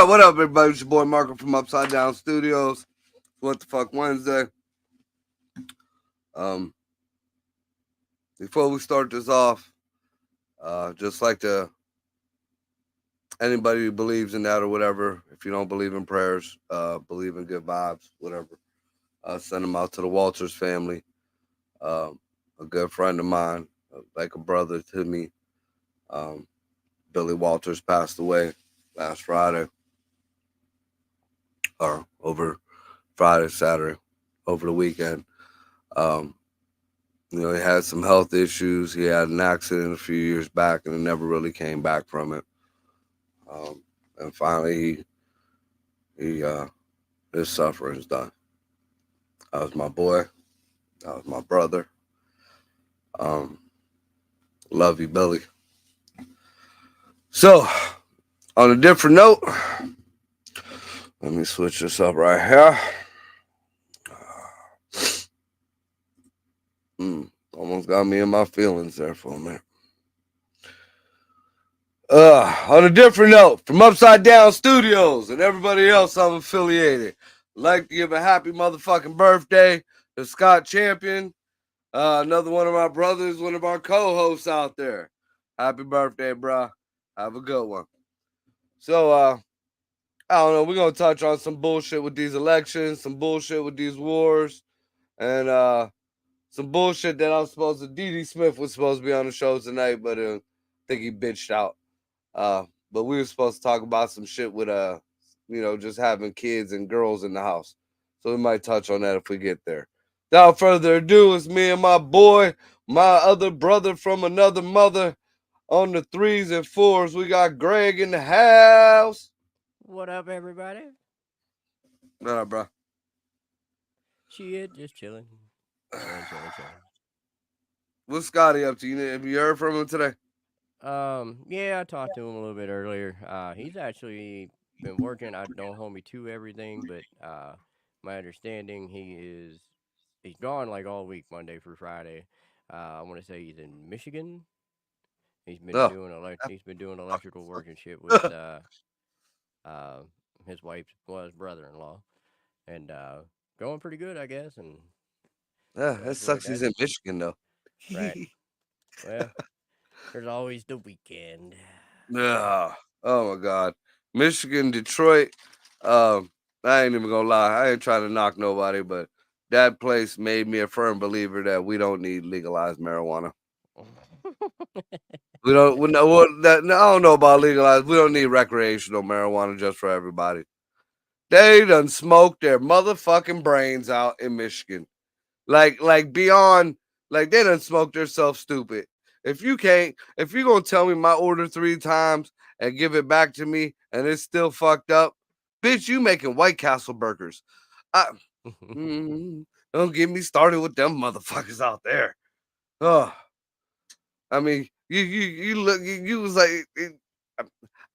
What up, everybody? It's your boy Marco from Upside Down Studios. What the fuck Wednesday? Before we start this off, just like to anybody who believes in that or whatever, if you don't believe in prayers, believe in good vibes, whatever, send them out to the Walters family. A good friend of mine, like a brother to me. Billy Walters passed away last Friday. Or over Friday, Saturday, over the weekend. He had some health issues. He had an accident a few years back and never really came back from it. And finally, his suffering's done. That was my boy. That was my brother. Love you, Billy. So, on a different note, let me switch this up right here. Almost got me in my feelings there for a minute. On a different note, from Upside Down Studios and everybody else I'm affiliated, I'd like to give a happy motherfucking birthday to Scott Champion, another one of my brothers, one of our co-hosts out there. Happy birthday, bro. Have a good one. So, I don't know. We're going to touch on some bullshit with these elections, some bullshit with these wars, and some bullshit that D.D. Smith was supposed to be on the show tonight, but I think he bitched out. But we were supposed to talk about some shit with, just having kids and girls in the house. So we might touch on that if we get there. Without further ado, it's me and my boy, my other brother from another mother on the 3s and 4s. We got Greg in the house. What up, everybody? What up, bro? Shit, just chilling. What's Scotty up to? Have you heard from him today? Yeah, I talked to him a little bit earlier. He's actually been working. I don't hold me to everything, but my understanding he's gone like all week, Monday through Friday. I want to say he's in Michigan. He's been doing electrical work and shit with his his brother-in-law, and going pretty good, I guess. And yeah, that sucks. He's in Michigan though. Right. Well, there's always the weekend. Yeah. Oh my God. Michigan, Detroit. I ain't even gonna lie. I ain't trying to knock nobody, but that place made me a firm believer that we don't need legalized marijuana. I don't know about legalized. We don't need recreational marijuana just for everybody. They done smoked their motherfucking brains out in Michigan. Like beyond, like they done smoked themselves stupid. If you're gonna tell me my order 3 times and give it back to me and it's still fucked up, bitch, you making White Castle burgers. Don't get me started with them motherfuckers out there. Oh, I mean, you was like,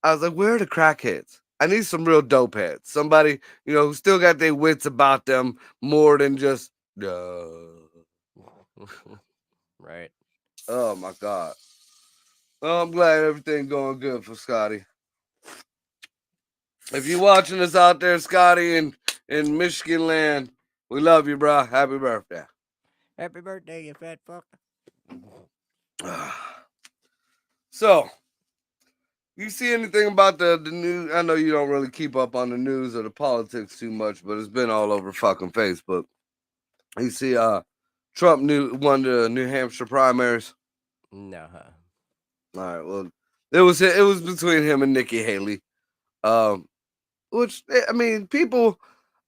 I was like, where are the crackheads? I need some real dope heads. Somebody, who still got their wits about them more than just, Right. Oh my God. Well, I'm glad everything going good for Scotty. If you're watching us out there, Scotty, in Michigan land, we love you, bro. Happy birthday. Happy birthday, you fat fuck. So, you see anything about the news? I know you don't really keep up on the news or the politics too much, but it's been all over fucking Facebook. You see, Trump won the New Hampshire primaries. No. All right. Well, it was between him and Nikki Haley. Which I mean, people,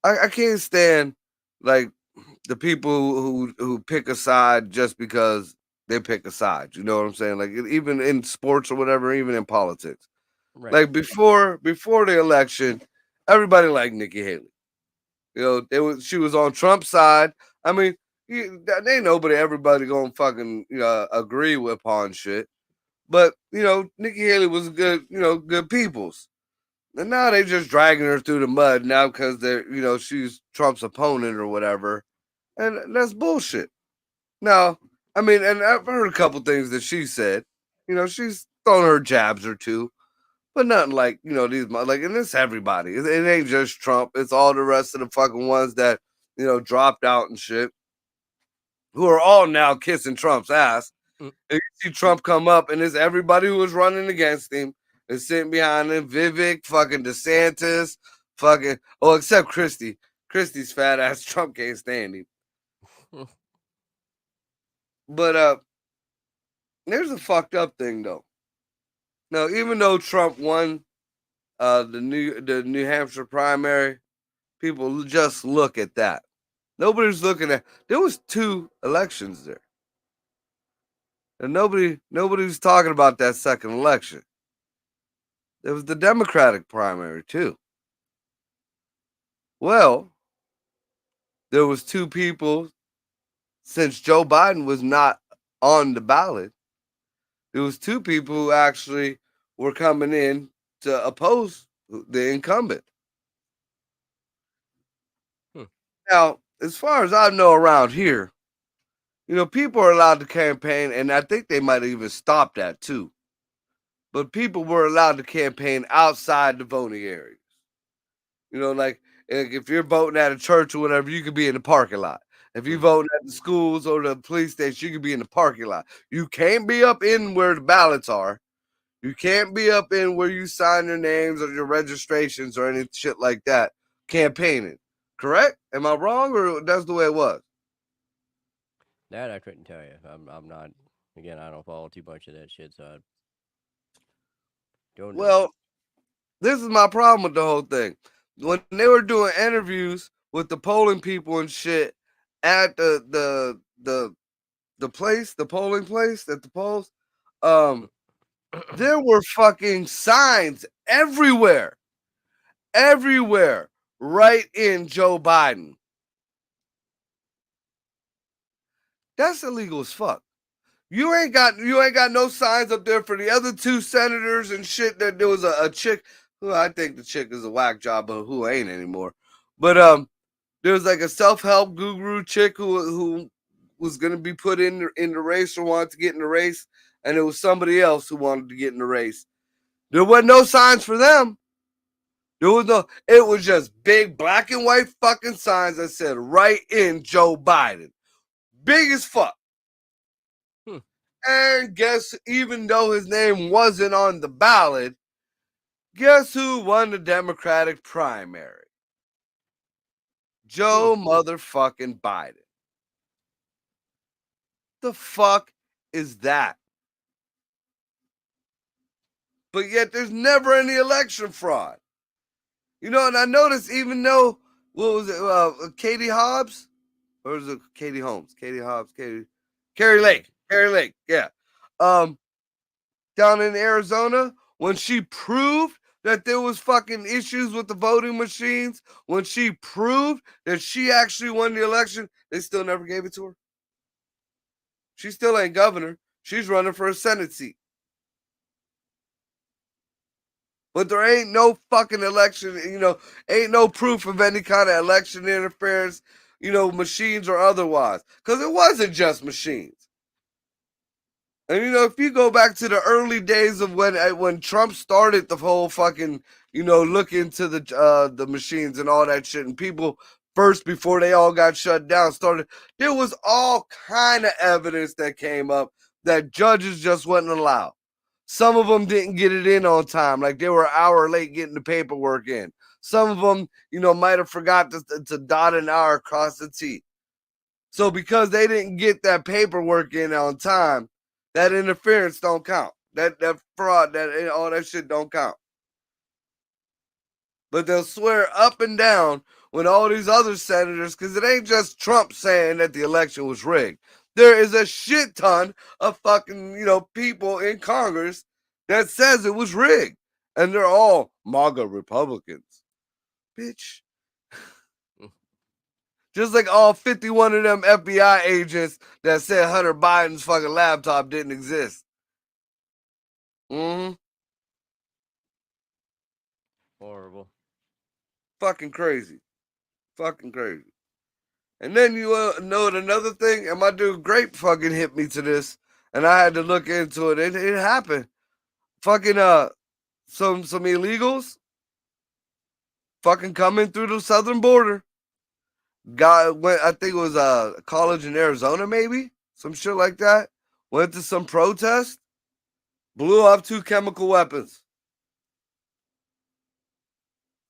I can't stand like the people who pick a side just because they pick a side. You know what I'm saying? Like even in sports or whatever, even in politics. Right. Like before the election, everybody liked Nikki Haley. She was on Trump's side. I mean, they know, but everybody gonna fucking agree with upon shit. But Nikki Haley was good people's. And now they just dragging her through the mud now because she's Trump's opponent or whatever, and that's bullshit. Now, I mean, and I've heard a couple things that she said. She's thrown her jabs or two, but nothing like these and it's everybody. It ain't just Trump. It's all the rest of the fucking ones that dropped out and shit, who are all now kissing Trump's ass. Mm. And you see Trump come up, and it's everybody who was running against him is sitting behind him. Vivek, fucking DeSantis, except Christie. Christie's fat ass. Trump can't stand him. But there's a fucked up thing though. Now, even though Trump won the New Hampshire primary, people just look at that. Nobody's looking at. There was 2 elections there, and nobody's talking about that second election. There was the Democratic primary too. Well, there was 2 people, since Joe Biden was not on the ballot. There was 2 people who actually were coming in to oppose the incumbent. Now, as far as I know around here, people are allowed to campaign, and I think they might even stop that too. But people were allowed to campaign outside the voting areas. Like if you're voting at a church or whatever, you could be in the parking lot. If you're voting at the schools or the police station, you could be in the parking lot. You can't be up in where the ballots are. You can't be up in where you sign your names or your registrations or any shit like that campaigning. Correct? Am I wrong, or that's the way it was? That I couldn't tell you. I'm not. Again, I don't follow too much of that shit, so I don't know. Well, this is my problem with the whole thing. When they were doing interviews with the polling people and shit at the place, the polling place at the polls, there were fucking signs everywhere, right in Joe Biden. That's illegal as fuck. You ain't got no signs up there for the other 2 senators and shit. That there was a chick who I think the chick is a whack job, but who ain't anymore. But there was like a self-help guru chick who was gonna be put in the race or wanted to get in the race, and it was somebody else who wanted to get in the race. There wasn't no signs for them. It was just big black and white fucking signs that said right in Joe Biden. Big as fuck. And guess, even though his name wasn't on the ballot, guess who won the Democratic primary? Joe motherfucking Biden. The fuck is that? But yet there's never any election fraud. And I noticed, even though, what was it, Katie Hobbs? Or was it Katie Holmes? Katie Hobbs, Carrie Lake, yeah. Down in Arizona, when she proved that there was fucking issues with the voting machines, when she proved that she actually won the election, they still never gave it to her. She still ain't governor. She's running for a Senate seat. But there ain't no fucking election, ain't no proof of any kind of election interference, machines or otherwise. Because it wasn't just machines. And if you go back to the early days of when Trump started the whole fucking, look into the machines and all that shit, and people first, before they all got shut down, there was all kind of evidence that came up that judges just wouldn't allow. Some of them didn't get it in on time, like they were an hour late getting the paperwork in. Some of them, might have forgot to dot an R across the T. So because they didn't get that paperwork in on time, that interference don't count. That fraud, all that shit don't count. But they'll swear up and down when all these other senators, because it ain't just Trump saying that the election was rigged. there is a shit ton of fucking, people in Congress that says it was rigged. And they're all MAGA Republicans. Bitch. Just like all 51 of them FBI agents that said Hunter Biden's fucking laptop didn't exist. Mm-hmm. Horrible. Fucking crazy. Fucking crazy. And then you know another thing, and my dude Grape fucking hit me to this, and I had to look into it. It happened. Fucking some illegals fucking coming through the southern border. Went, I think it was a college in Arizona, maybe some shit like that. Went to some protest, blew up 2 chemical weapons.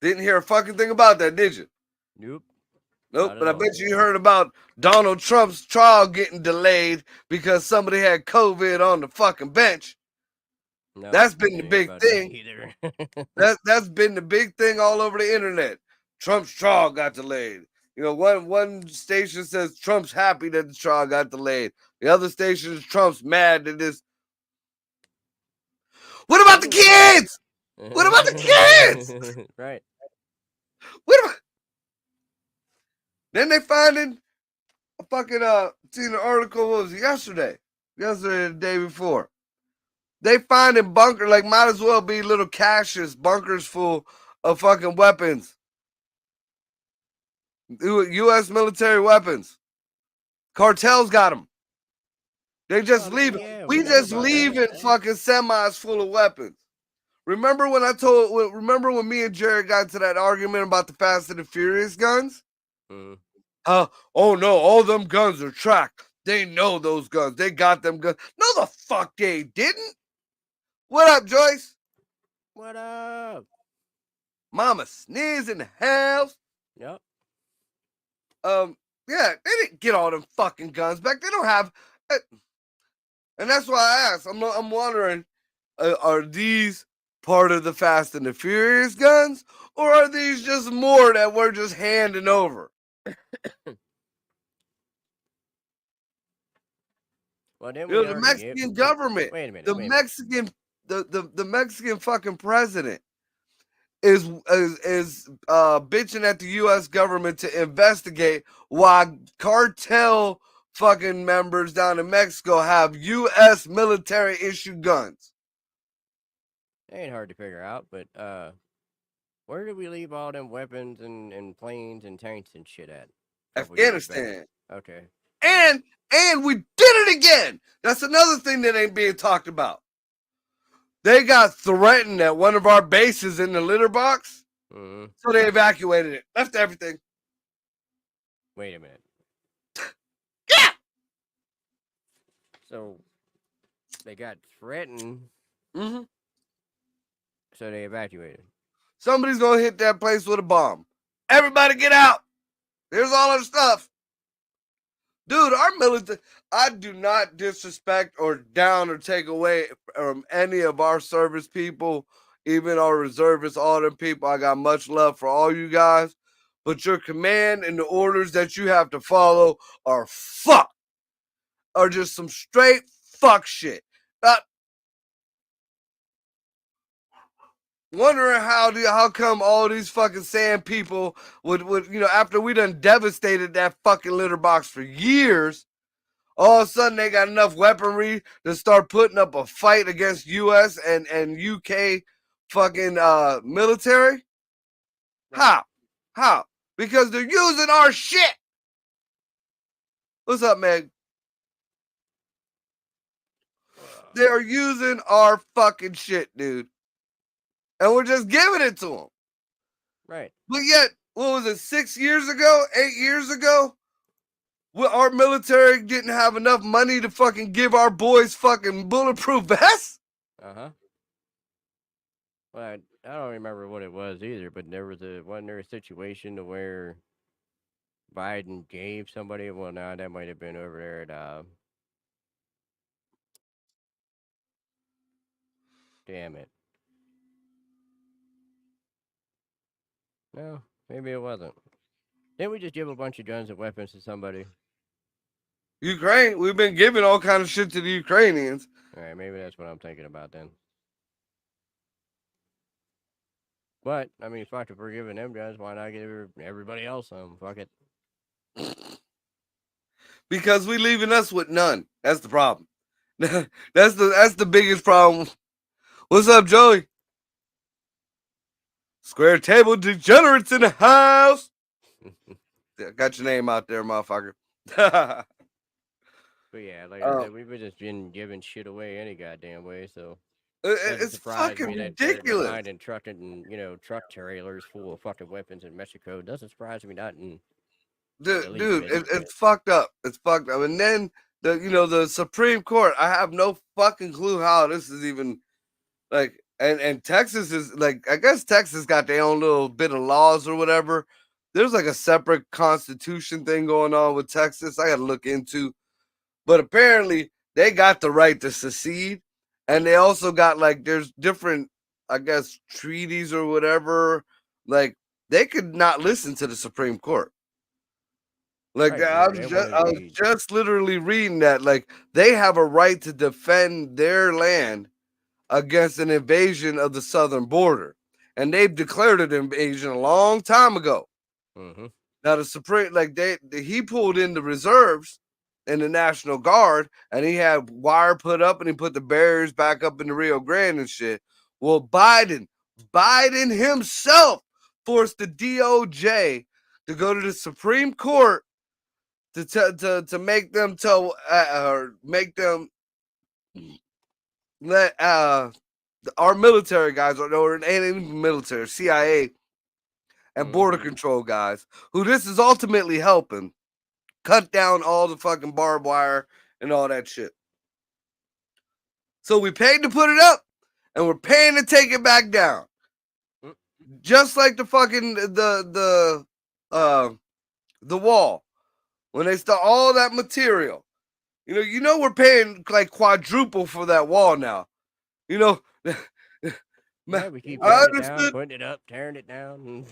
Didn't hear a fucking thing about that, did you? Nope. Nope, but I bet you heard about Donald Trump's trial getting delayed because somebody had COVID on the fucking bench. No, That's been the big thing. Either. That's been the big thing all over the internet. Trump's trial got delayed. One station says Trump's happy that the trial got delayed. The other station is Trump's mad that this. What about the kids? What about the kids? Right. What about? Then they finding a fucking seen an article, what was it, yesterday the day before. They finding bunker, like might as well be little caches, bunkers full of fucking weapons. U.S. military weapons. Cartels got them. They just leave. Yeah, we just leaving fucking semis full of weapons. Remember when me and Jared got into that argument about the Fast and the Furious guns? Mm. Oh no, all them guns are tracked. They know those guns. They got them guns. No, the fuck they didn't. What up, Joyce? What up? Mama sneeze in the house. Yep. Yeah, they didn't get all them fucking guns back. They don't have, and that's why I asked. I'm wondering, are these part of the Fast and the Furious guns, or are these just more that we're just handing over? Well, then the Mexican government. Wait a minute. The Mexican fucking president is bitching at the U.S. government to investigate why cartel fucking members down in Mexico have U.S. military issued guns. It ain't hard to figure out, but where did we leave all them weapons and planes and tanks and shit at? Afghanistan. Okay. And we did it again. That's another thing that ain't being talked about. They got threatened at one of our bases in the litter box. Mm-hmm. So they evacuated it. Left everything. Wait a minute. Yeah. So they got threatened. Mm-hmm. So they evacuated. Somebody's going to hit that place with a bomb. Everybody get out. There's all our stuff. Dude, our military, I do not disrespect or down or take away from any of our service people, even our reservists, all them people. I got much love for all you guys. But your command and the orders that you have to follow are fuck. Are just some straight fuck shit. Wondering how come all these fucking sand people would after we done devastated that fucking litter box for years, all of a sudden they got enough weaponry to start putting up a fight against U.S. and UK fucking military? How? Because they're using our shit. What's up, Meg? They're using our fucking shit, dude. And we're just giving it to them. Right. But yet, what was it, 6 years ago, 8 years ago? Our military didn't have enough money to fucking give our boys fucking bulletproof vests? Uh-huh. Well, I don't remember what it was either, but wasn't there a situation to where Biden gave somebody, well, no, that might have been over there at, damn it. No, maybe it wasn't. Didn't we just give a bunch of guns and weapons to somebody? Ukraine. We've been giving all kind of shit to the Ukrainians. All right, maybe that's what I'm thinking about then. But I mean, fuck, if we're giving them guys, why not give everybody else some? Fuck it. Because we leaving us with none. That's the problem. that's the biggest problem. What's up, Joey? Square table degenerates in the house. Got your name out there, motherfucker. But yeah, like I said, we've just been giving shit away any goddamn way, so it's fucking ridiculous. They're finding truck trailers full of fucking weapons in Mexico. Doesn't surprise me not. Dude, it's fucked up. It's fucked up. And then the Supreme Court. I have no fucking clue how this is even like. And Texas is like, I guess Texas got their own little bit of laws or whatever. There's like a separate constitution thing going on with Texas. I got to look into. But apparently they got the right to secede. And they also got like, there's different, I guess, treaties or whatever. Like they could not listen to the Supreme Court. Like right, I was just literally reading that. Like they have a right to defend their land against an invasion of the southern border. And they've declared an invasion a long time ago. Mm-hmm. Now the Supreme, like he pulled in the reserves in the National Guard, and he had wire put up, and he put the barriers back up in the Rio Grande and shit. Well, Biden himself forced the DOJ to go to the Supreme Court to make them tell or make them let our military guys or ain't even military, CIA and border control guys, who this is ultimately helping, cut down all the fucking barbed wire and all that shit. So we paid to put it up, and we're paying to take it back down. Just like the fucking the wall. When they start all that material. You know we're paying like quadruple for that wall now. Yeah, we keep tearing it down, putting it up, tearing it down.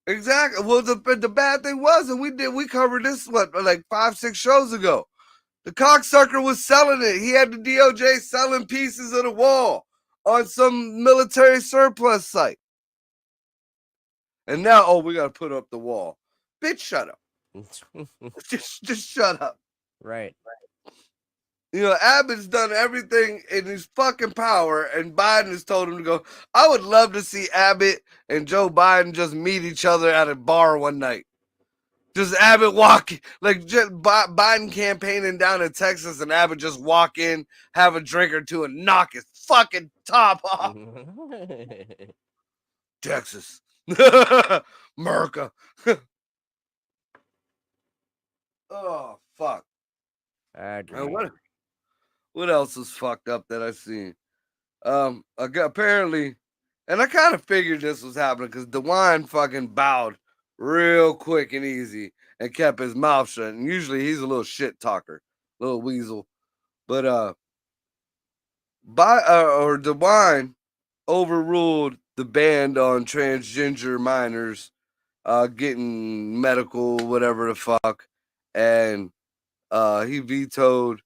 Exactly. Well, the bad thing was, and we covered this like 5-6 shows ago. The cocksucker was selling it. He had the DOJ selling pieces of the wall on some military surplus site. And now, we gotta put up the wall. Bitch, shut up. just shut up. Right. Abbott's done everything in his fucking power, and Biden has told him to go. I would love to see Abbott and Joe Biden just meet each other at a bar one night. Just Abbott walking, like just Biden campaigning down in Texas, and Abbott just walk in, have a drink or two, and knock his fucking top off. Texas. America. Oh, fuck. What else was fucked up that I seen? Apparently, and I kind of figured this was happening because DeWine fucking bowed real quick and easy and kept his mouth shut. And usually he's a little shit talker, little weasel. But DeWine overruled the ban on transgender minors getting medical, whatever the fuck, and he vetoed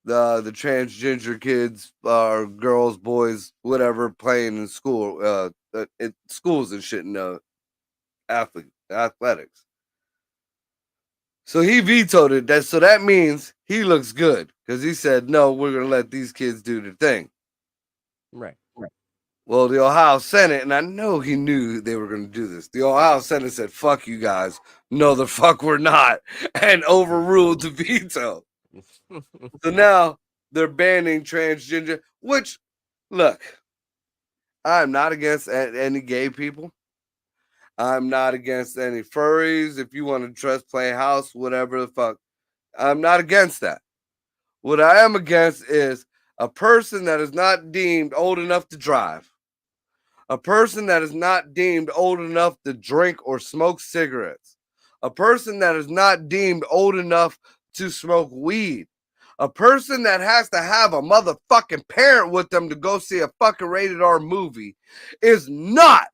the transgender kids or girls, boys, whatever, playing in school, at schools and shit in athletics. So he vetoed it. So that means he looks good because he said, no, we're going to let these kids do their thing. Right. Well, the Ohio Senate, and I know he knew they were going to do this. The Ohio Senate said, fuck you guys. No, the fuck we're not. And overruled the veto. So now they're banning transgender, which, look, I'm not against any gay people. I'm not against any furries. If you want to dress, play house, whatever the fuck, I'm not against that. What I am against is a person that is not deemed old enough to drive, a person that is not deemed old enough to drink or smoke cigarettes, a person that is not deemed old enough to smoke weed, a person that has to have a motherfucking parent with them to go see a fucking rated R movie is not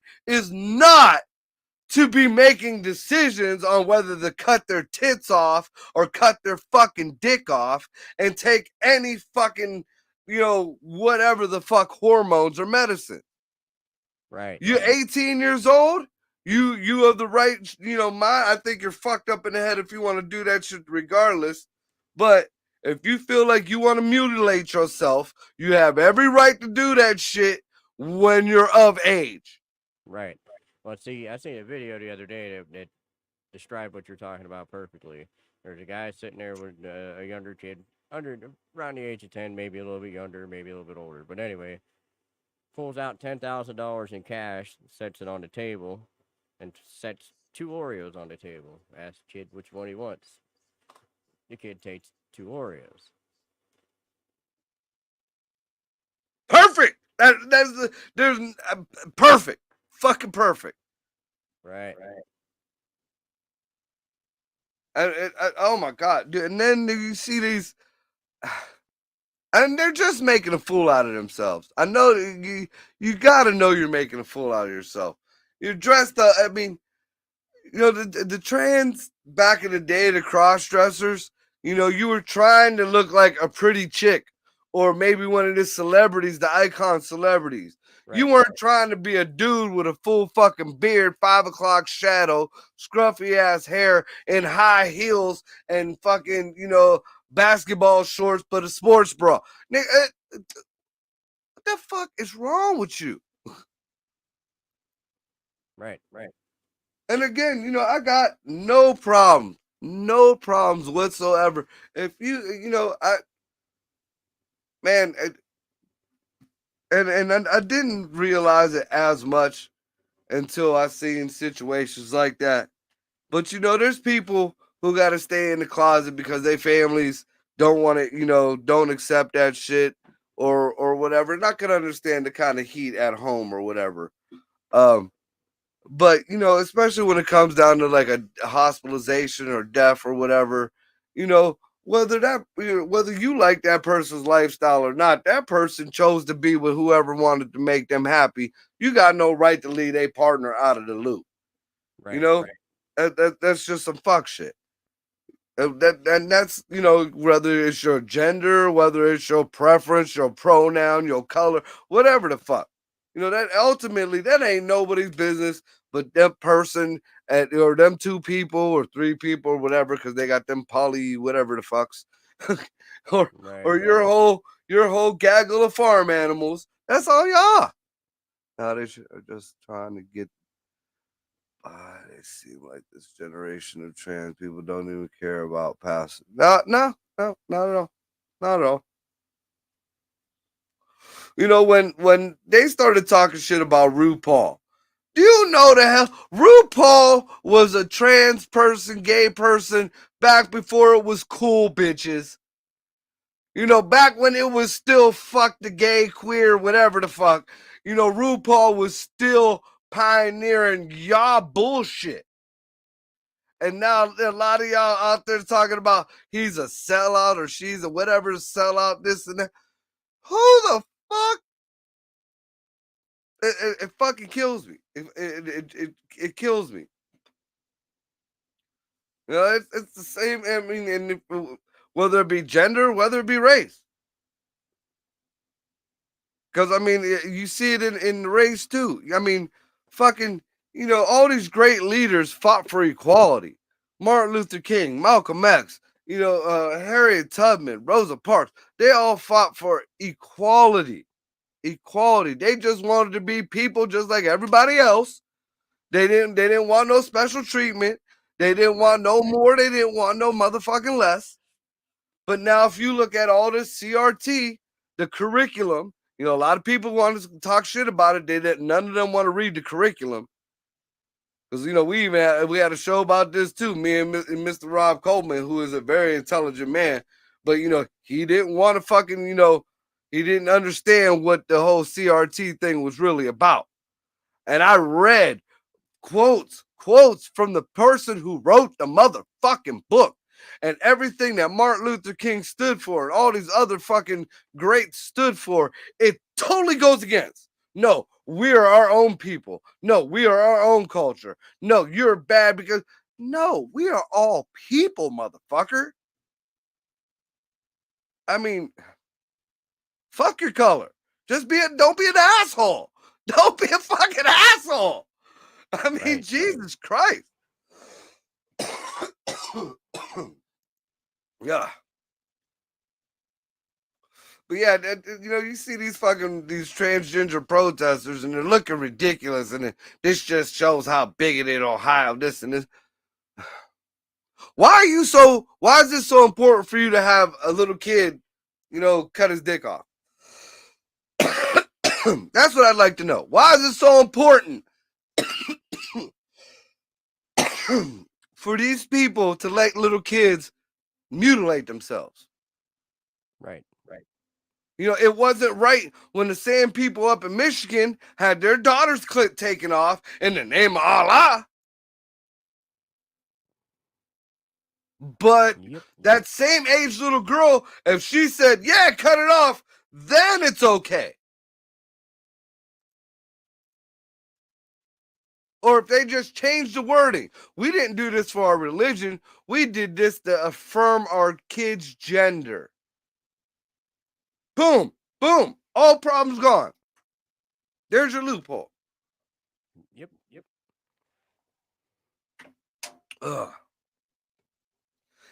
to be making decisions on whether to cut their tits off or cut their fucking dick off and take any fucking, whatever the fuck hormones or medicine. Right. You're 18 years old. You have the right, mind. I think you're fucked up in the head if you want to do that shit regardless. But if you feel like you want to mutilate yourself, you have every right to do that shit when you're of age. Right. Well, see, I seen a video the other day that described what you're talking about perfectly. There's a guy sitting there with a younger kid, around the age of 10, maybe a little bit younger, maybe a little bit older. But anyway, pulls out $10,000 in cash, sets it on the table, and sets 2 Oreos on the table. Asks the kid which one he wants. The kid takes 2 Oreos. Perfect. There's perfect. Fucking perfect. Right. Oh my God, dude. And then you see these, and they're just making a fool out of themselves. I know you got to know you're making a fool out of yourself. You're dressed up. I mean, the trans back in the day, the cross dressers. You were trying to look like a pretty chick, or maybe one of the celebrities, the icon celebrities. Right. You weren't trying to be a dude with a full fucking beard, 5 o'clock shadow, scruffy ass hair, and high heels, and fucking, basketball shorts, but a sports bra. Nigga, what the fuck is wrong with you? Right. And again, I got no problems whatsoever. If I didn't realize it as much until I seen situations like that. But there's people who got to stay in the closet because their families don't want to, don't accept that shit or whatever. And I can understand the kind of heat at home or whatever. But especially when it comes down to like a hospitalization or death or whatever, whether you like that person's lifestyle or not, that person chose to be with whoever wanted to make them happy. You got no right to leave a partner out of the loop. Right. That's just some fuck shit. That's whether it's your gender, whether it's your preference, your pronoun, your color, whatever the fuck. That ultimately that ain't nobody's business but that person or them 2 people or 3 people or whatever, because they got them poly whatever the fucks, or your whole gaggle of farm animals. That's all y'all. Now they are just trying to get by. They seem like this generation of trans people don't even care about passing. No, not at all. Not at all. When they started talking shit about RuPaul, do you know the hell RuPaul was a trans person, gay person back before it was cool, bitches? Back when it was still fuck the gay, queer, whatever the fuck. RuPaul was still pioneering y'all bullshit. And now a lot of y'all out there talking about he's a sellout or she's a whatever sellout, this and that. Who the fuck? It fucking kills me. It kills me. It's the same. I mean, and whether it be gender, whether it be race. Because I mean, you see it in race too. I mean, fucking, all these great leaders fought for equality. Martin Luther King, Malcolm X, Harriet Tubman, Rosa Parks. They all fought for equality. Equality. They just wanted to be people just like everybody else. They didn't want no special treatment. They didn't want no more. They didn't want no motherfucking less. But now if you look at all this CRT, the curriculum, a lot of people want to talk shit about it. None of them want to read the curriculum. Because, we had a show about this too, me and Mr. Rob Coleman, who is a very intelligent man. But, he didn't want to fucking, he didn't understand what the whole CRT thing was really about. And I read quotes from the person who wrote the motherfucking book. And everything that Martin Luther King stood for and all these other fucking greats stood for, it totally goes against. No, we are our own people. No, we are our own culture. No, you're bad because no, we are all people, motherfucker. I mean, fuck your color. Don't be an asshole. Don't be a fucking asshole. I mean, Right. Jesus Christ. Yeah. But yeah, you see these transgender protesters, and they're looking ridiculous, and this just shows how bigoted Ohio, this and this. Why is this so important for you to have a little kid, cut his dick off? That's what I'd like to know. Why is it so important for these people to let little kids mutilate themselves? Right. It wasn't right when the same people up in Michigan had their daughters' clit taken off in the name of Allah. But that same age little girl, if she said, yeah, cut it off, then it's okay. Or if they just changed the wording. We didn't do this for our religion. We did this to affirm our kids' gender. Boom, boom, all problems gone. There's your loophole. Yep. Ugh.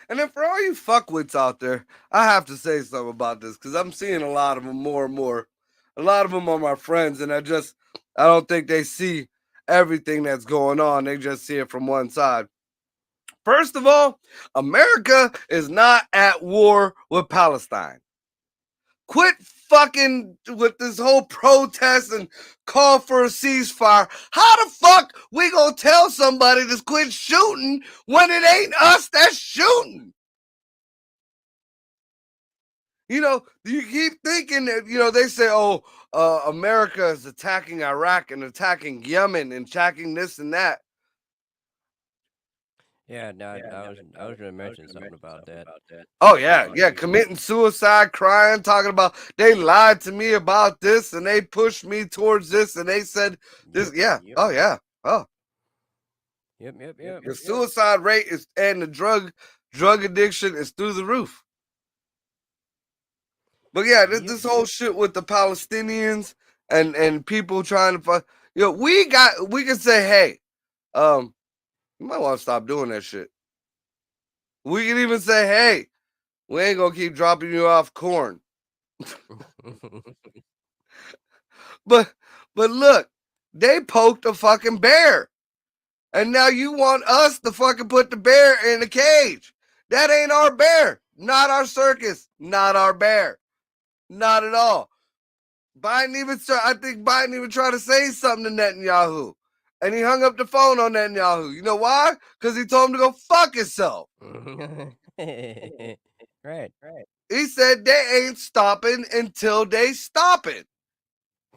And then for all you fuckwits out there, I have to say something about this because I'm seeing a lot of them more and more. A lot of them are my friends, and I don't think they see everything that's going on. They just see it from one side. First of all, America is not at war with Palestine. Quit fucking with this whole protest and call for a ceasefire. How the fuck we gonna tell somebody to quit shooting when it ain't us that's shooting? You keep thinking that, they say, America is attacking Iraq and attacking Yemen and attacking this and that. Yeah, no, I was going to mention something about that. Oh, yeah, committing suicide, crying, talking about they lied to me about this and they pushed me towards this and they said this. Yeah. Oh, yeah. Oh. Yep. The suicide rate and the drug addiction is through the roof. But yeah, this whole shit with the Palestinians and people trying to find, we can say, hey, you might want to stop doing that shit. We can even say, hey, we ain't gonna keep dropping you off corn. But look, they poked a fucking bear. And now you want us to fucking put the bear in a cage. That ain't our bear. Not our circus. Not our bear. Not at all. I think Biden even tried to say something to Netanyahu. And he hung up the phone on Netanyahu. You know why? Because he told him to go fuck himself. Right. He said they ain't stopping until they stop it.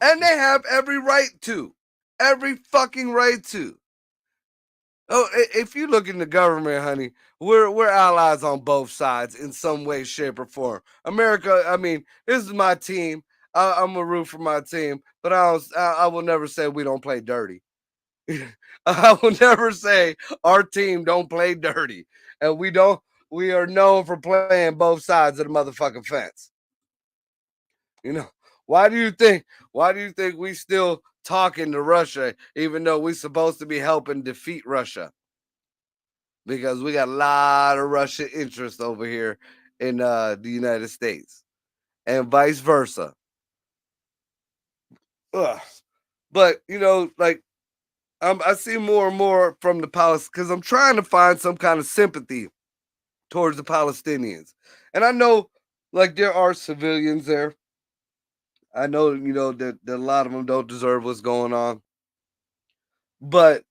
And they have every right to. Every fucking right to. Oh, if you look in the government, honey, we're allies on both sides in some way, shape, or form. America, I mean, this is my team. I'm a root for my team, but I will never say we don't play dirty. I will never say our team don't play dirty, and we don't. We are known for playing both sides of the motherfucking fence. Why do you think we still talking to Russia, even though we're supposed to be helping defeat Russia? Because we got a lot of Russian interest over here in the United States, and vice versa. Ugh. But I see more and more from the Palestinians because I'm trying to find some kind of sympathy towards the Palestinians, and I know there are civilians there. I know that a lot of them don't deserve what's going on, but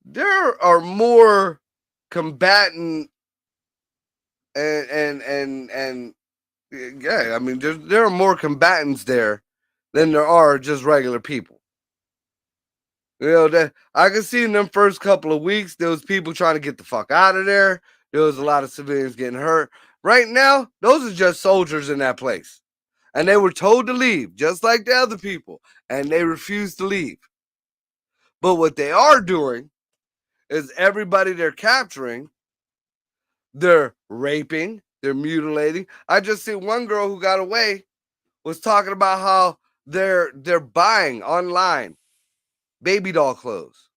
there are more combatant and yeah, I mean there are more combatants there than there are just regular people. That I can see in them first couple of weeks there was people trying to get the fuck out of there. There was a lot of civilians getting hurt. Right now, those are just soldiers in that place. And they were told to leave, just like the other people, and they refused to leave. But what they are doing is everybody they're capturing, they're raping, they're mutilating. I just see one girl who got away was talking about how they're buying online baby doll clothes.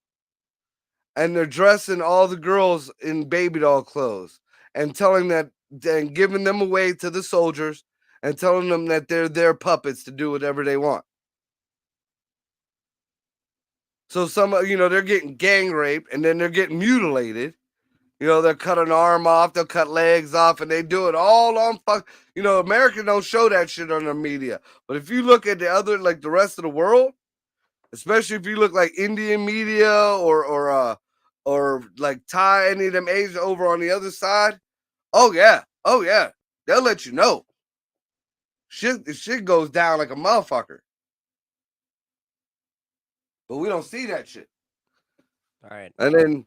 And they're dressing all the girls in baby doll clothes and telling that and giving them away to the soldiers and telling them that they're their puppets to do whatever they want. So some, they're getting gang raped and then they're getting mutilated. They'll cut an arm off, they'll cut legs off, and they do it all on America don't show that shit on the media. But if you look at the other, like the rest of the world, especially if you look like Indian media or like Thai, any of them Asian over on the other side, oh yeah, they'll let you know. Shit goes down like a motherfucker. But we don't see that shit. All right. And then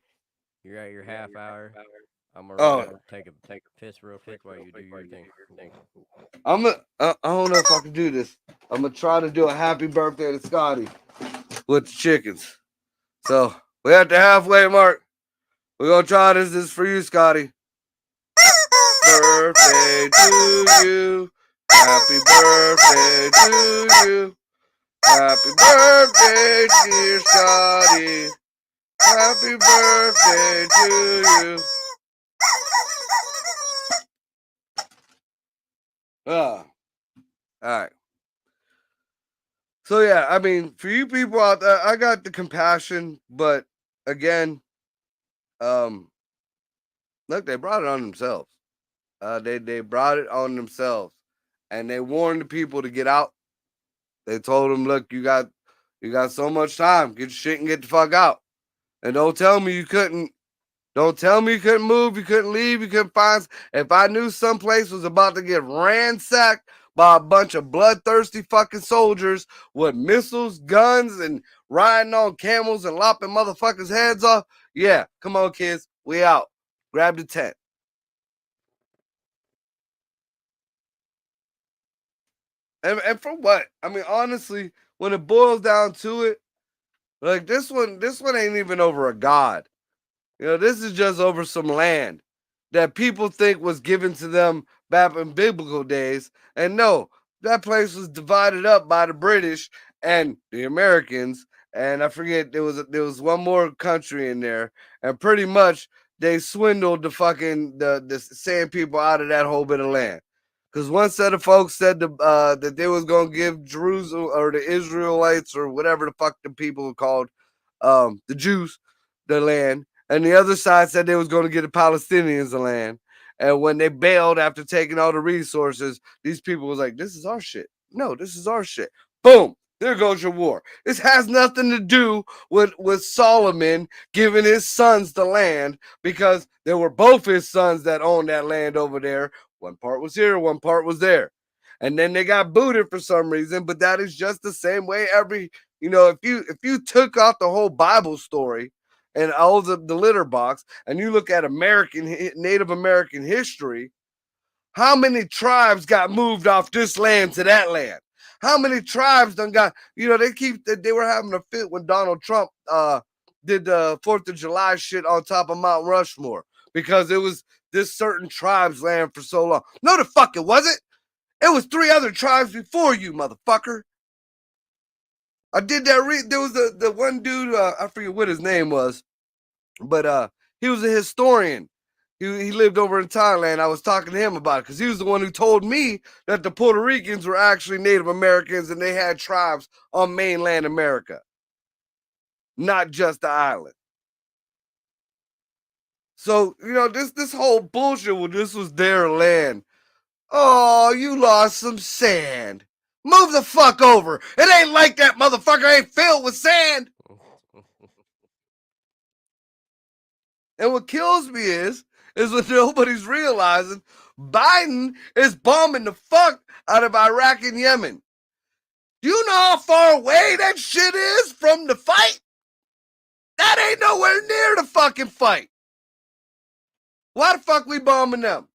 you're at your half hour. I'm gonna take a piss real quick while you do your thing. I don't know if I can do this. I'm gonna try to do a happy birthday to Scotty with the chickens. So we're at the halfway mark. We're gonna try this. This is for you, Scotty. Birthday to you. Happy birthday to you. Happy birthday, dear Scotty. Happy birthday to you. All right. So yeah, I mean, for you people out there, I got the compassion, but again, look, they brought it on themselves. They brought it on themselves, and they warned the people to get out. They told them, look, you got so much time. Get your shit and get the fuck out. And don't tell me you couldn't. Don't tell me you couldn't move, you couldn't leave, you couldn't find. If I knew someplace was about to get ransacked by a bunch of bloodthirsty fucking soldiers with missiles, guns, and riding on camels and lopping motherfuckers' heads off, yeah, come on, kids, we out. Grab the tent. And for what? I mean, honestly, when it boils down to it, like this one ain't even over a god. This is just over some land that people think was given to them back in biblical days. And no, that place was divided up by the British and the Americans. And I forget, there was one more country in there. And pretty much they swindled the sand people out of that whole bit of land. Because one set of folks said that they was going to give Jerusalem or the Israelites or whatever the fuck the people were called, the Jews, the land. And the other side said they was going to give the Palestinians the land. And when they bailed after taking all the resources, these people was like, this is our shit. No, this is our shit. Boom. There goes your war. This has nothing to do with Solomon giving his sons the land, because there were both his sons that owned that land over there. One part was here, one part was there. And then they got booted for some reason, but that is just the same way if you took out the whole Bible story and all the litter box, and you look at Native American history, how many tribes got moved off this land to that land? How many tribes done got, they were having a fit when Donald Trump did the 4th of July shit on top of Mount Rushmore, because it was this certain tribe's land for so long. No, the fuck it wasn't. It was 3 other tribes before you, motherfucker. I did that. There was the one dude, I forget what his name was, but he was a historian. He lived over in Thailand. I was talking to him about it because he was the one who told me that the Puerto Ricans were actually Native Americans and they had tribes on mainland America, not just the island. So, this whole bullshit, well, this was their land. Oh, you lost some sand. Move the fuck over. It ain't like that, motherfucker ain't filled with sand. And what kills me is what nobody's realizing. Biden is bombing the fuck out of Iraq and Yemen. Do you know how far away that shit is from the fight? That ain't nowhere near the fucking fight. Why the fuck we bombing them?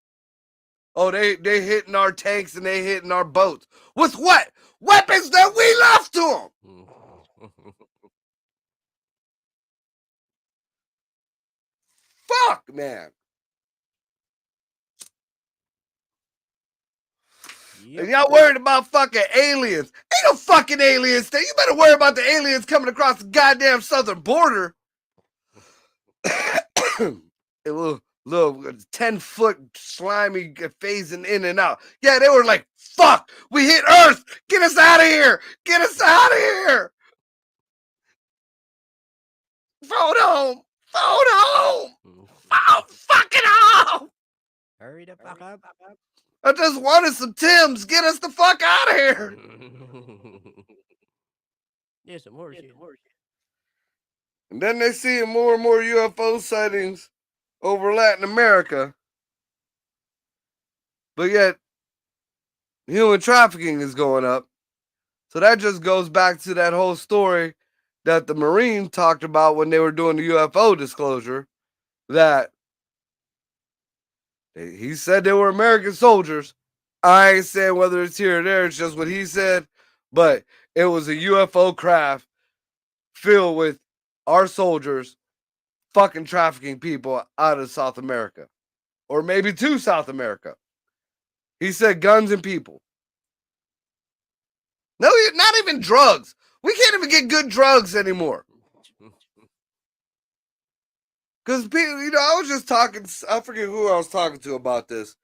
Oh, they hitting our tanks and they hitting our boats. With what? Weapons that we left to them. Fuck, man. Yep. And y'all worried about fucking aliens. Ain't no fucking aliens there. You better worry about the aliens coming across the goddamn southern border. A little 10-foot slimy phasing in and out. Yeah, they were like, fuck, we hit Earth. Get us out of here. Get us out of here. Phone home. Phone home. Oh, fucking home. Hurry the fuck up. I just wanted some Timbs. Get us the fuck out of here. Yeah, some more shit. And then they see more and more UFO sightings over Latin America. But yet, human trafficking is going up. So that just goes back to that whole story that the Marine talked about when they were doing the UFO disclosure, that he said they were American soldiers. I ain't saying whether it's here or there, it's just what he said. But it was a UFO craft filled with our soldiers fucking trafficking people out of South America. Or maybe to South America. He said guns and people. No, not even drugs. We can't even get good drugs anymore. Because people, I was just talking, I forget who I was talking to about this.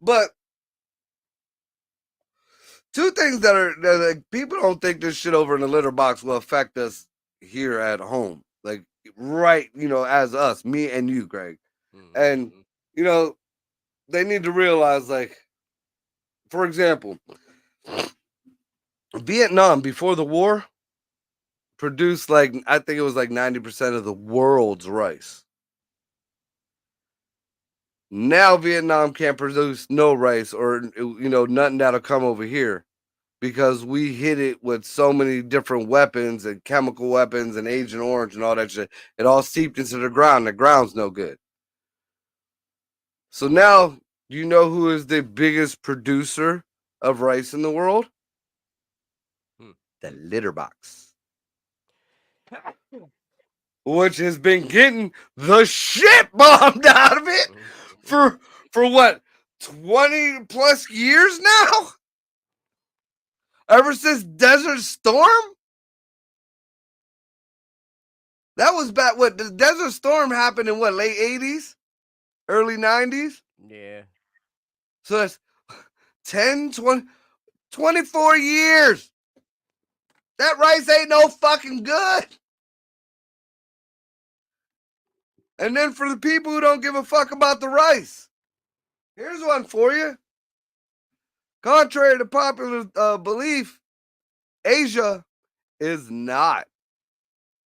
But two things that like, people don't think this shit over in the litter box will affect us here at home. Like, right, as us, me and you, Greg. And, they need to realize, like, for example, Vietnam before the war produced I think it was 90% of the world's rice. Now Vietnam can't produce no rice or, nothing that'll come over here because we hit it with so many different weapons and chemical weapons and Agent Orange and all that shit. It all seeped into the ground. The ground's no good. So now, do you know who is the biggest producer of rice in the world? The litter box. Which has been getting the shit bombed out of it for what, 20 plus years now? Ever since Desert Storm? That was back, what, the Desert Storm happened in what, late 80s? Early 90s? Yeah. So that's 10, 20, 24 years. That rice ain't no fucking good. And then for the people who don't give a fuck about the rice, here's one for you. Contrary to popular belief, Asia is not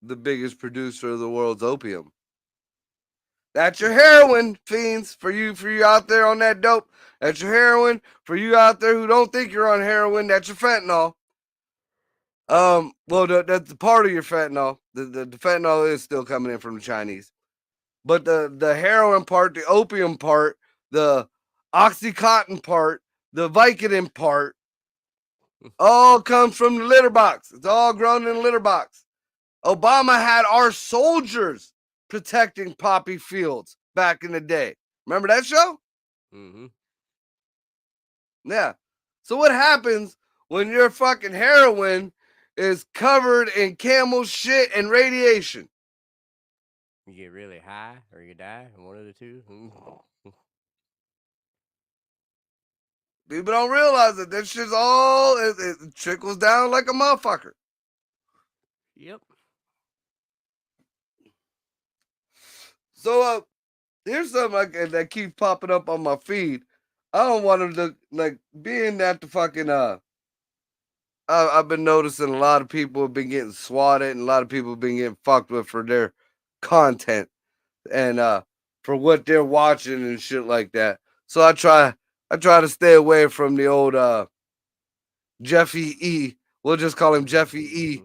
the biggest producer of the world's opium. That's your heroin, fiends, for you out there on that dope. That's your heroin. For you out there who don't think you're on heroin, that's your fentanyl. Well, that's part of your fentanyl. The fentanyl is still coming in from the Chinese. But the heroin part, the opium part, the Oxycontin part, the Vicodin part, all comes from the litter box. It's all grown in the litter box. Obama had our soldiers protecting poppy fields back in the day. Remember that show? Mm-hmm. Yeah. So what happens when your fucking heroin is covered in camel shit and radiation? You get really high or you die, one of the two. People don't realize that this shit's all, it trickles down like a motherfucker. Yep. So here's something that keeps popping up on my feed. I don't want to look being that the fucking I've been noticing a lot of people have been getting swatted and a lot of people have been getting fucked with for their content and for what they're watching and shit like that. So I try to stay away from the old Jeffy E. We'll just call him Jeffy E.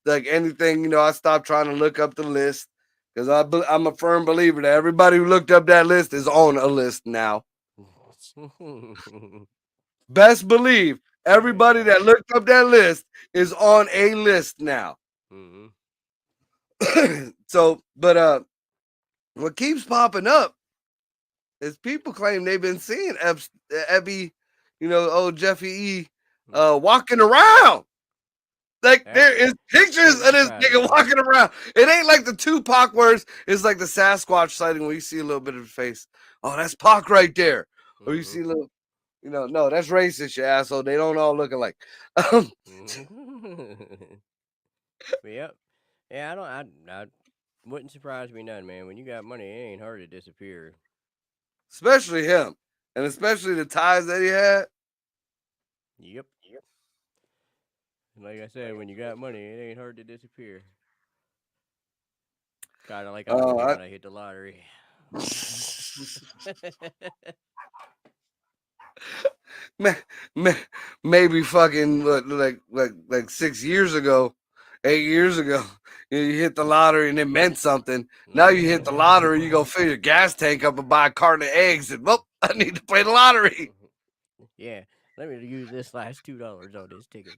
Like anything, I stopped trying to look up the list because I'm a firm believer that everybody who looked up that list is on a list now. Best believe everybody that looked up that list is on a list now. Mm-hmm. So, but what keeps popping up is people claim they've been seeing Ebby, old Jeffy E, walking around. Like there is pictures of this nigga walking around. It ain't like the Tupac words. It's like the Sasquatch sighting where you see a little bit of his face. Oh, that's Pac right there. Or you see a little, no, that's racist, you asshole. They don't all look alike. Yep. Yeah, I wouldn't surprise me none, man. When you got money, it ain't hard to disappear. Especially him. And especially the ties that he had. Yep. Like I said, when you got money, it ain't hard to disappear. Kind of like I do when I hit the lottery. Maybe fucking like 6 years ago, 8 years ago, you hit the lottery and it meant something. Now you hit the lottery, you go fill your gas tank up and buy a carton of eggs, and well, I need to play the lottery. Yeah, let me use this last $2 on this ticket.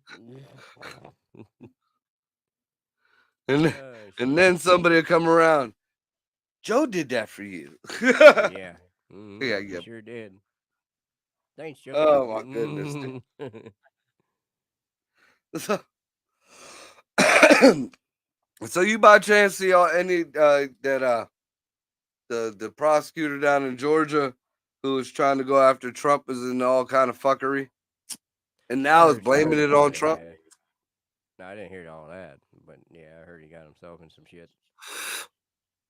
And then somebody will come around. Joe did that for you. Yeah. Mm-hmm. Yeah. Sure did. Thanks, Joe. Oh my goodness. So you by chance see any that the prosecutor down in Georgia who was trying to go after Trump is in all kind of fuckery, and now is blaming it on Trump? Yeah. No, I didn't hear all that, but yeah, I heard he got himself in some shit.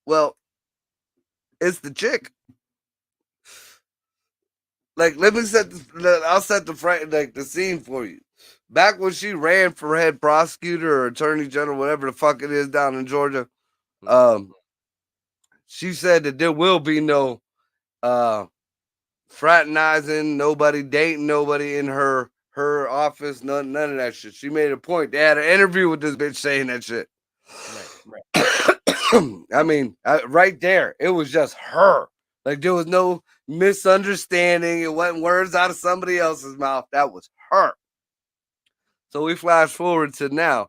Well, it's the chick. Like, let me I'll set the scene for you. Back when she ran for head prosecutor or attorney general, whatever the fuck it is down in Georgia, she said that there will be no fraternizing, nobody dating nobody in her office, none of that shit. She made a point. They had an interview with this bitch saying that shit. Right. I mean, right there, it was just her. Like, there was no misunderstanding. It wasn't words out of somebody else's mouth. That was her. So we flash forward to now.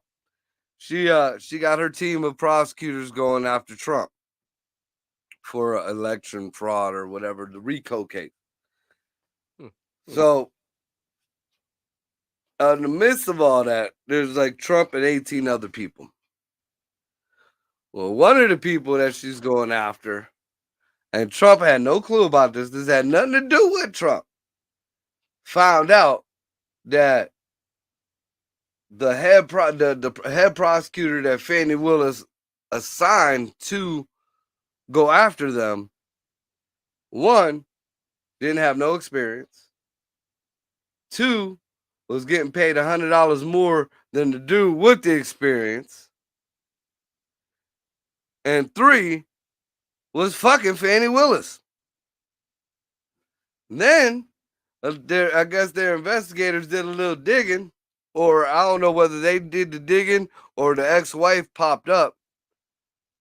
She got her team of prosecutors going after Trump for election fraud or whatever, the RICO case. So in the midst of all that, there's like Trump and 18 other people. Well, one of the people that she's going after, and Trump had no clue about this had nothing to do with Trump, found out that the head prosecutor that Fani Willis assigned to go after them, one, didn't have no experience. Two, was getting paid $100 more than the dude with the experience. And three, was fucking Fani Willis. Then, I guess their investigators did a little digging, or I don't know whether they did the digging or the ex-wife popped up,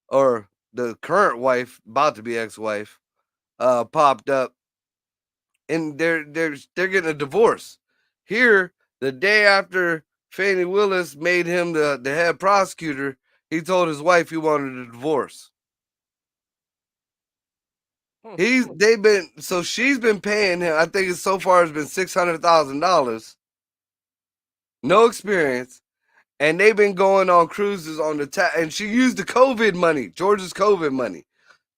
or the current wife, about to be ex-wife, popped up, and they're getting a divorce. Here, the day after Fani Willis made him the head prosecutor, he told his wife he wanted a divorce. She's been paying him, I think so far it's been $600,000. No experience. And they've been going on cruises on and she used the COVID money, Georgia's COVID money,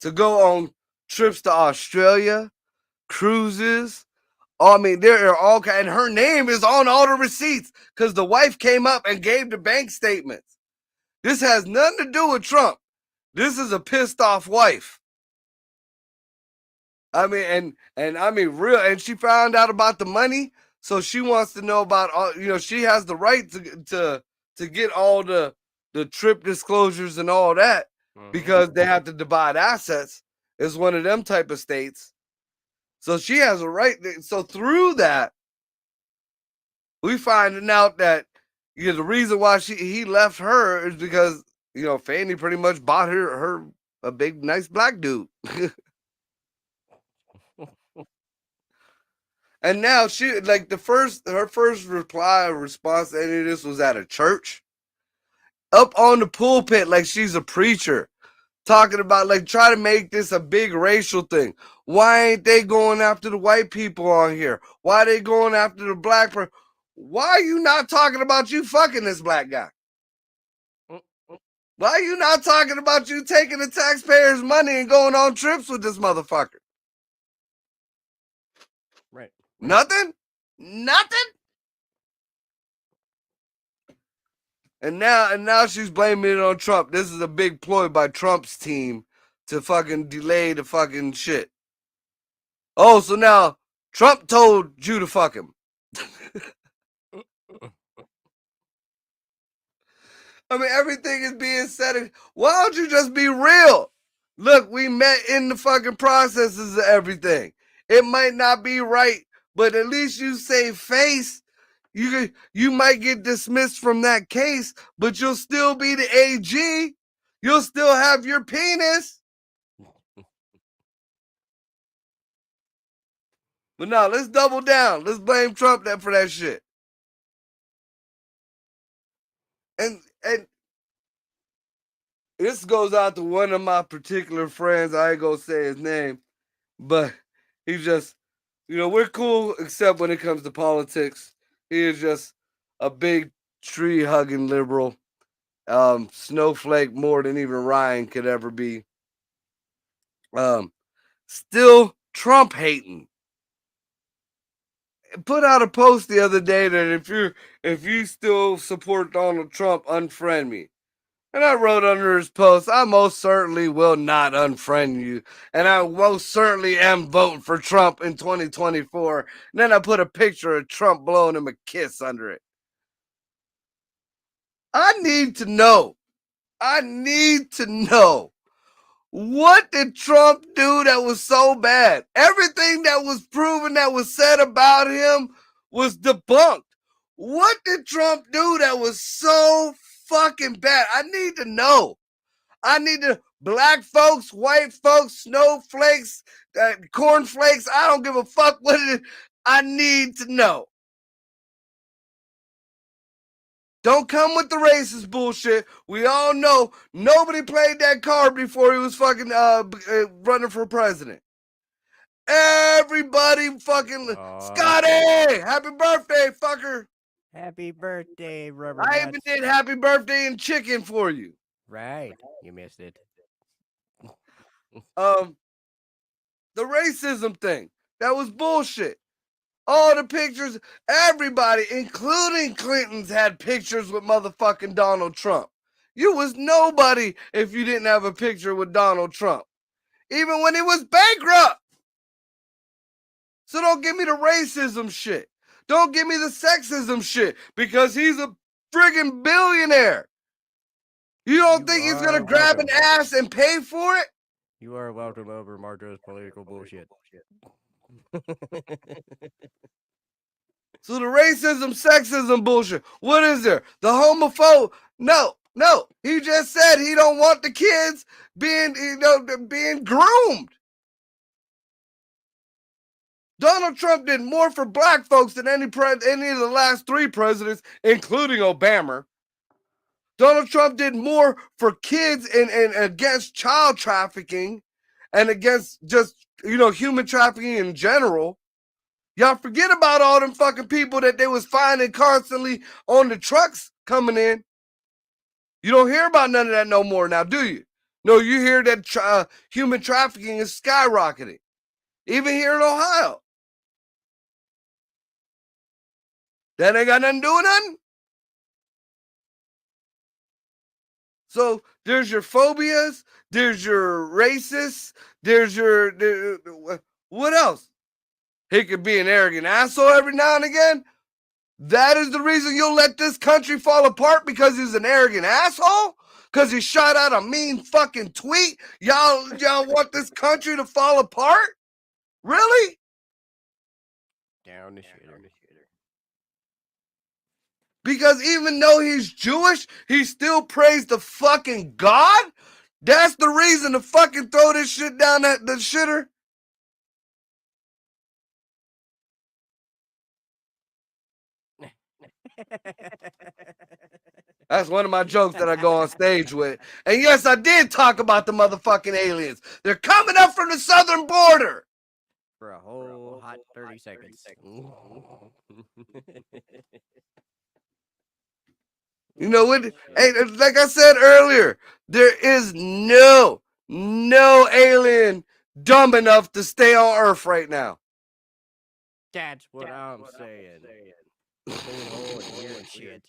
to go on trips to Australia, cruises. I mean, there are all kinds, and her name is on all the receipts because the wife came up and gave the bank statements. This has nothing to do with Trump. This is a pissed off wife. I mean, and I mean, real, and she found out about the money, so she wants to know about all. She has the right to get all the trip disclosures and all that because they have to divide assets. It's one of them type of states, so she has a right. So through that, we finding out that the reason why he left her is because Fani pretty much bought her a big nice black dude. And now she like her first reply or response to any of this was at a church. Up on the pulpit like she's a preacher. Talking about like try to make this a big racial thing. Why ain't they going after the white people on here? Why are they going after the black person? Why are you not talking about you fucking this black guy? Why are you not talking about you taking the taxpayers' money and going on trips with this motherfucker? Right. Nothing? And now she's blaming it on Trump. This is a big ploy by Trump's team to fucking delay the fucking shit. Oh, so now Trump told you to fuck him. I mean, everything is being said. Why don't you just be real? Look, we met in the fucking processes of everything. It might not be right, but at least you save face. You might get dismissed from that case, but you'll still be the AG. You'll still have your penis. But no, let's double down. Let's blame Trump for that shit. And this goes out to one of my particular friends. I ain't gonna say his name, but he just, we're cool except when it comes to politics. He is just a big tree hugging liberal, snowflake more than even Ryan could ever be. Still Trump hating. Put out a post the other day that if you still support Donald Trump, unfriend me. And I wrote under his post, I most certainly will not unfriend you. And I most certainly am voting for Trump in 2024. And then I put a picture of Trump blowing him a kiss under it. I need to know. What did Trump do that was so bad? Everything that was proven that was said about him was debunked. What did Trump do that was so fucking bad? I need to know. Black folks, white folks, snowflakes, cornflakes. I don't give a fuck what it is. I need to know. Don't come with the racist bullshit. We all know nobody played that card before he was fucking running for president. Everybody fucking Scotty, happy birthday, fucker. Happy birthday, rubber I nuts. even did happy birthday and chicken for you. Right. You missed it. The racism thing, that was bullshit. All the pictures, everybody, including Clinton's, had pictures with motherfucking Donald Trump. You was nobody if you didn't have a picture with Donald Trump. Even when he was bankrupt. So don't give me the racism shit. Don't give me the sexism shit because he's a friggin' billionaire. You don't think he's gonna grab an ass and pay for it? You are welcome over Marjo's political bullshit. So the racism, sexism bullshit. What is there? The homophobe? No. He just said he don't want the kids being groomed. Donald Trump did more for black folks than any of the last 3 presidents, including Obama. Donald Trump did more for kids and against child trafficking and against just, human trafficking in general. Y'all forget about all them fucking people that they was finding constantly on the trucks coming in. You don't hear about none of that no more now, do you? No, you hear that human trafficking is skyrocketing. Even here in Ohio. That ain't got nothing to do with nothing. So there's your phobias, there's your racists, there's your what else? He could be an arrogant asshole every now and again. That is the reason you'll let this country fall apart, because he's an arrogant asshole? Because he shot out a mean fucking tweet? Y'all want this country to fall apart? Really? Down the shitter. Because even though he's Jewish, he still prays to fucking God? That's the reason to fucking throw this shit down the shitter? That's one of my jokes that I go on stage with. And yes, I did talk about the motherfucking aliens. They're coming up from the southern border. For a whole hot 30 seconds. You know what? Hey, like I said earlier, there is no alien dumb enough to stay on Earth right now. That's what I'm saying. Whole weird shit.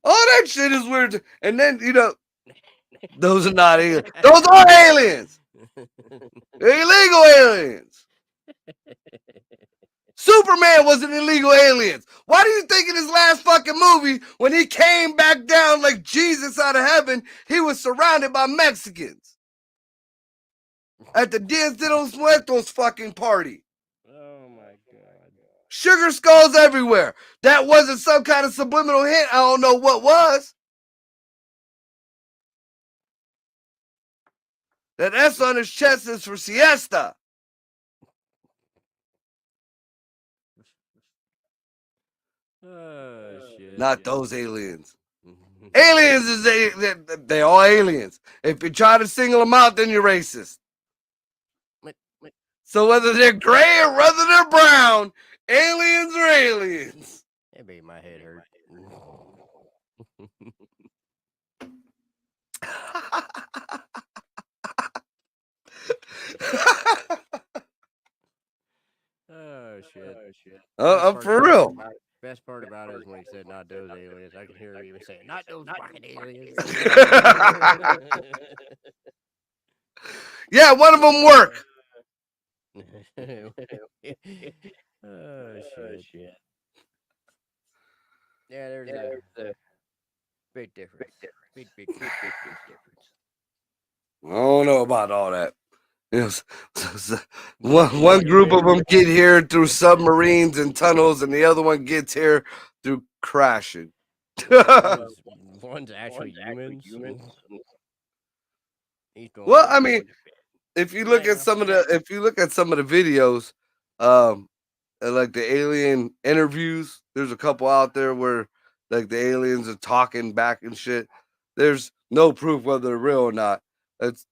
All that shit is weird. And then, those are not aliens. Those are aliens. They're illegal aliens. Superman was an illegal alien. Why do you think in his last fucking movie, when he came back down like Jesus out of heaven, he was surrounded by Mexicans at the Dia de los Muertos fucking party? Oh my God. Sugar skulls everywhere. That wasn't some kind of subliminal hint. I don't know what was. That S on his chest is for siesta. Oh shit. Not those aliens. Aliens is they all aliens. If you try to single them out, then you're racist. So whether they're gray or whether they're brown, aliens are aliens. That made my head hurt. Oh shit. I'm for real. Best part about it is when he said not those aliens. I can hear him even saying, not those fucking aliens. Yeah, one of them work. Oh shit. Yeah, there's a big difference. Big difference. I don't know about all that. One group of them get here through submarines and tunnels, and the other one gets here through crashing. One's actually humans. Well, I mean, if you look at some of the videos, like the alien interviews, there's a couple out there where like the aliens are talking back and shit. There's no proof whether they're real or not.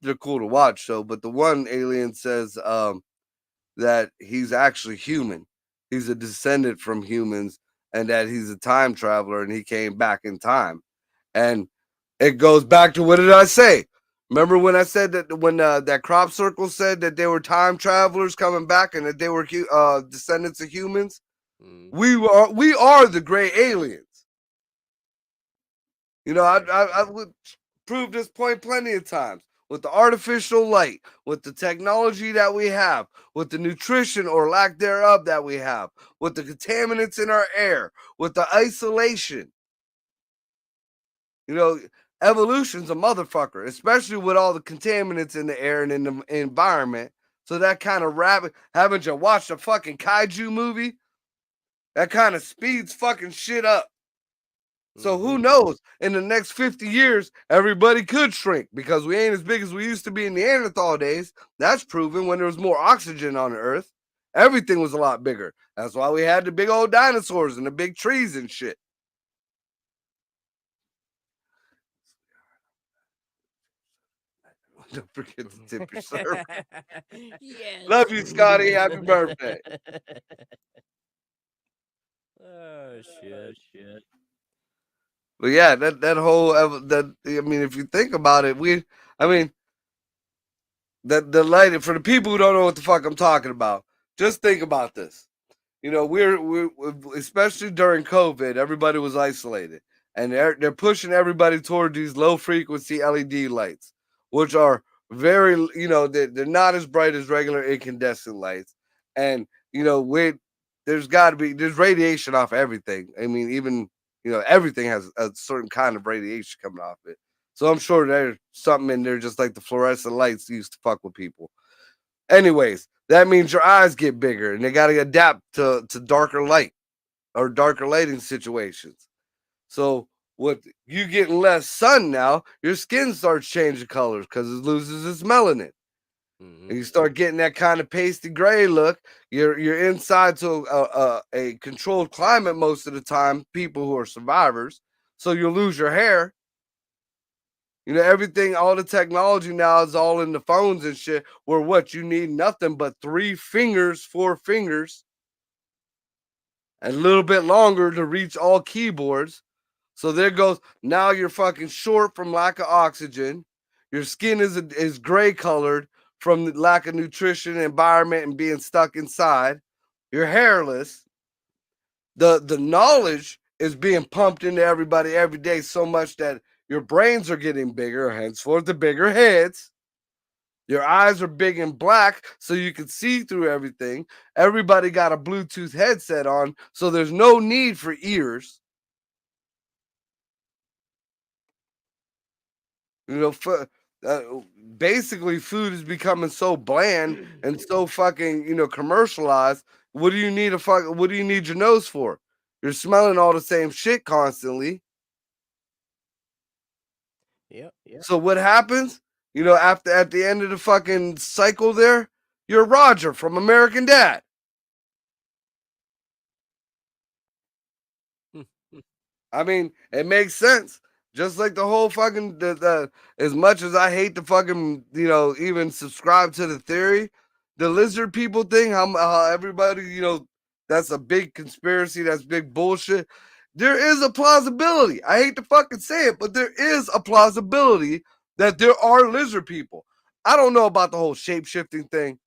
They're cool to watch, so. But the one alien says that he's actually human. He's a descendant from humans, and that he's a time traveler, and he came back in time. And it goes back to, what did I say? Remember when I said that when that crop circle said that they were time travelers coming back and that they were descendants of humans? We are the gray aliens. I would prove this point plenty of times. With the artificial light, with the technology that we have, with the nutrition or lack thereof that we have, with the contaminants in our air, with the isolation. Evolution's a motherfucker, especially with all the contaminants in the air and in the environment. So that kind of haven't you watched a fucking kaiju movie? That kind of speeds fucking shit up. So who knows? In the next 50 years, everybody could shrink because we ain't as big as we used to be in Neanderthal days. That's proven when there was more oxygen on the earth. Everything was a lot bigger. That's why we had the big old dinosaurs and the big trees and shit. Don't forget to tip your server. Yes. Love you, Scotty. Happy birthday. Oh, shit. But yeah, that whole if you think about it, the light, for the people who don't know what the fuck I'm talking about, just think about this. We're especially during COVID, everybody was isolated, and they're pushing everybody toward these low frequency LED lights, which are very, they're not as bright as regular incandescent lights, and there's radiation off everything. I mean, even everything has a certain kind of radiation coming off it. So I'm sure there's something in there, just like the fluorescent lights used to fuck with people. Anyways, that means your eyes get bigger, and they got to adapt to darker light or darker lighting situations. So with you getting less sun now, your skin starts changing colors because it loses its melanin. and you start getting that kind of pasty gray look. You're inside to a controlled climate most of the time. People who are survivors, so you'll lose your hair. You know, everything, all the technology now is all in the phones and shit. Where what you need nothing but 3 fingers, 4 fingers, and a little bit longer to reach all keyboards. So there goes. Now you're fucking short from lack of oxygen. Your skin is gray colored from the lack of nutrition, environment, and being stuck inside. You're hairless. The knowledge is being pumped into everybody every day so much that your brains are getting bigger, henceforth the bigger heads. Your eyes are big and black so you can see through everything. Everybody got a Bluetooth headset on, so there's no need for ears. You know, basically food is becoming so bland and so fucking, commercialized. What do you need what do you need your nose for? You're smelling all the same shit constantly. Yep. So what happens? After at the end of the fucking cycle there, you're Roger from American Dad. I mean, it makes sense. Just like the whole fucking as much as I hate to fucking, even subscribe to the theory, the lizard people thing, how everybody, that's a big conspiracy, that's big bullshit. There is a plausibility. I hate to fucking say it, but there is a plausibility that there are lizard people. I don't know about the whole shape-shifting thing.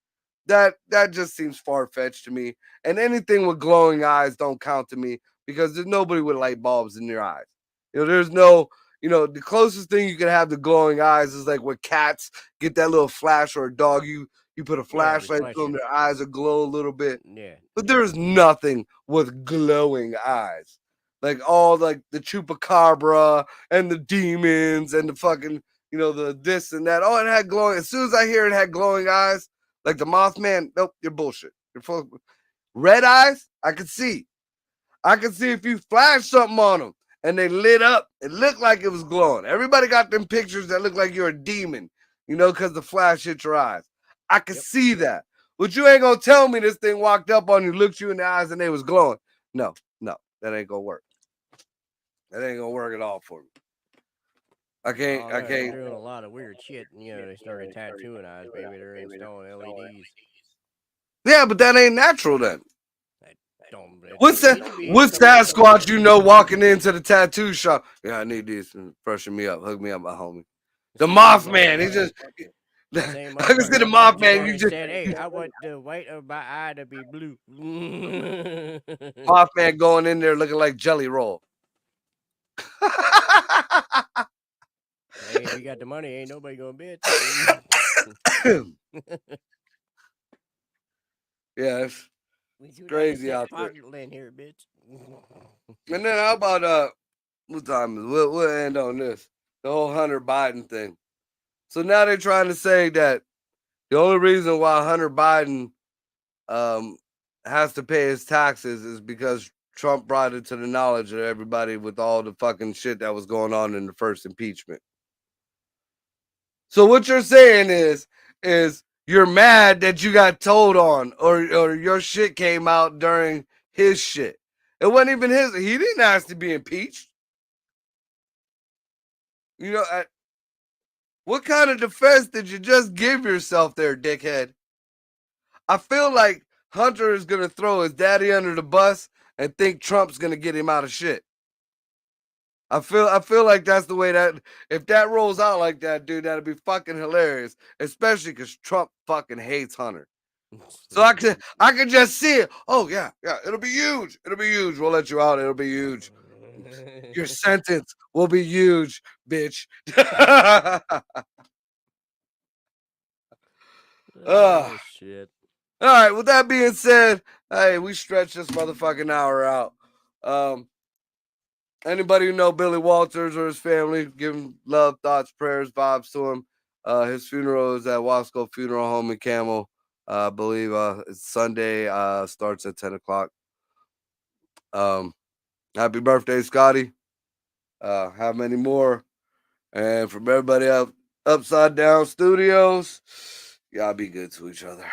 That just seems far-fetched to me. And anything with glowing eyes don't count to me because there's nobody with light bulbs in their eyes. There's no, the closest thing you can have to glowing eyes is like when cats get that little flash, or a dog, you put a flashlight to them, their eyes will glow a little bit. Yeah. But there's nothing with glowing eyes. Like all like the chupacabra and the demons and the fucking, the this and that. Oh, it had glowing. As soon as I hear it had glowing eyes, like the Mothman, nope, you're bullshit. You're full of red eyes. I could see. I could see if you flashed something on them and they lit up. It looked like it was glowing. Everybody got them pictures that look like you're a demon, because the flash hit your eyes. I could see that. But you ain't gonna tell me this thing walked up on you, looked you in the eyes, and they was glowing. No, that ain't gonna work. That ain't gonna work at all for me. I can't. They're doing a lot of weird shit. They started tattooing eyes. Maybe they're installing LEDs. Yeah, but that ain't natural then. What's What's Sasquatch walking into the tattoo shop? Yeah, I need these. Freshen me up. Hook me up, my homie. The Mothman. He just. I can see the Mothman. You just said, "Hey, I want the white of my eye to be blue." Mothman going in there looking like Jelly Roll. Hey, if you got the money, ain't nobody gonna bitch. Yeah, it's crazy out there. In here, bitch. And then how about what time is it? We'll end on this. The whole Hunter Biden thing. So now they're trying to say that the only reason why Hunter Biden has to pay his taxes is because Trump brought it to the knowledge of everybody with all the fucking shit that was going on in the first impeachment. So what you're saying is you're mad that you got told on or your shit came out during his shit. It wasn't even his. He didn't ask to be impeached. What kind of defense did you just give yourself there, dickhead? I feel like Hunter is going to throw his daddy under the bus and think Trump's going to get him out of shit. I feel like that's the way that if that rolls out like that, dude, that'd be fucking hilarious, especially because Trump fucking hates Hunter. So I could just see it. Oh yeah, it'll be huge. It'll be huge. We'll let you out. It'll be huge. Your sentence will be huge, bitch. Oh shit. All right, with that being said, hey, we stretched this motherfucking hour out. Anybody who know Billy Walters or his family, give him love, thoughts, prayers, vibes to him. His funeral is at Wasco Funeral Home in Camel. I believe it's Sunday, starts at 10 o'clock. Happy birthday, Scotty. Have many more. And from everybody up Upside Down Studios, Y'all be good to each other.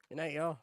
Good night, y'all.